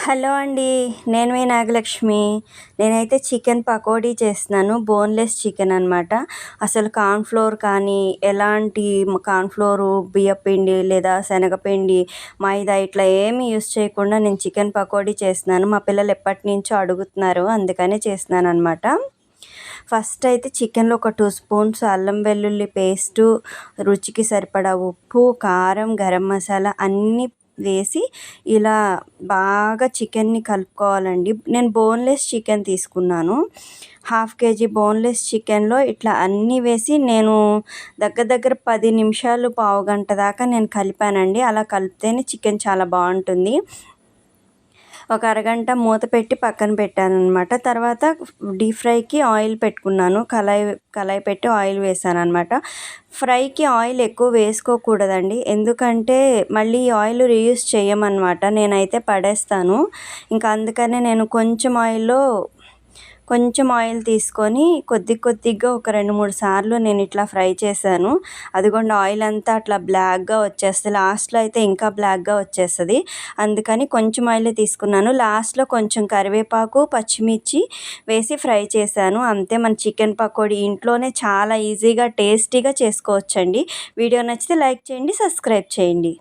Hello అండి. నేను మీ నాగలక్ష్మి. నేనైతే చికెన్ పకోడీ చేస్తున్నాను. బోన్‌లెస్ చికెన్ అనమాట. అసలు కార్న్‌ఫ్లోర్ కానీ, ఎలాంటి కార్న్‌ఫ్లోరు, బియ్యపిండి లేదా శనగపిండి, మైదా ఇట్లా ఏమి యూజ్ చేయకుండా నేను చికెన్ పకోడీ చేస్తున్నాను. మా పిల్లలు ఎప్పటినుంచో అడుగుతున్నారు. అందుకనే చేస్తున్నాననమాట. ఫస్ట్ అయితే చికెన్లో ఒక 2 స్పూన్స్ అల్లం వెల్లుల్లి పేస్టు, రుచికి సరిపడా ఉప్పు, కారం, గరం మసాలా అన్నీ వేసి ఇలా బాగా చికెన్ని కలుపుకోవాలండి. నేను బోన్లెస్ చికెన్ తీసుకున్నాను. హాఫ్ కేజీ బోన్లెస్ చికెన్లో ఇట్లా అన్నీ వేసి నేను దగ్గర దగ్గర 10 నిమిషాలు, పావుగంట దాకా నేను కలిపానండి. అలా కలిపితేనే చికెన్ చాలా బాగుంటుంది. ఒక అరగంట మూత పెట్టి పక్కన పెట్టానన్నమాట. తర్వాత డీప్ ఫ్రైకి ఆయిల్ పెట్టుకున్నాను. కళాయి పెట్టి ఆయిల్ వేసానన్నమాట. ఫ్రైకి ఆయిల్ ఎక్కువ వేసుకోకూడదండి. ఎందుకంటే మళ్ళీ ఈ ఆయిల్ రీయూజ్ చేయమన్నమాట. నేనైతే పడేస్తాను. ఇంకా అందుకనే నేను కొంచెం ఆయిల్ తీసుకొని కొద్దిగా ఒక 2, 3 సార్లు నేను ఇట్లా ఫ్రై చేశాను. అదిగోండి ఆయిల్ అంతా అట్లా బ్లాక్‌గా వచ్చేస్తది. లాస్ట్‌లో అయితే ఇంకా బ్లాక్‌గా వచ్చేస్తది. అందుకని కొంచెం ఆయిలే తీసుకున్నాను. లాస్ట్‌లో కొంచెం కరివేపాకు, పచ్చిమిర్చి వేసి ఫ్రై చేశాను. అంతే, మన చికెన్ పకోడీ ఇంట్లోనే చాలా ఈజీగా, టేస్టీగా చేసుకోవచ్చండి. వీడియో నచ్చితే లైక్ చేయండి, సబ్స్క్రైబ్ చేయండి.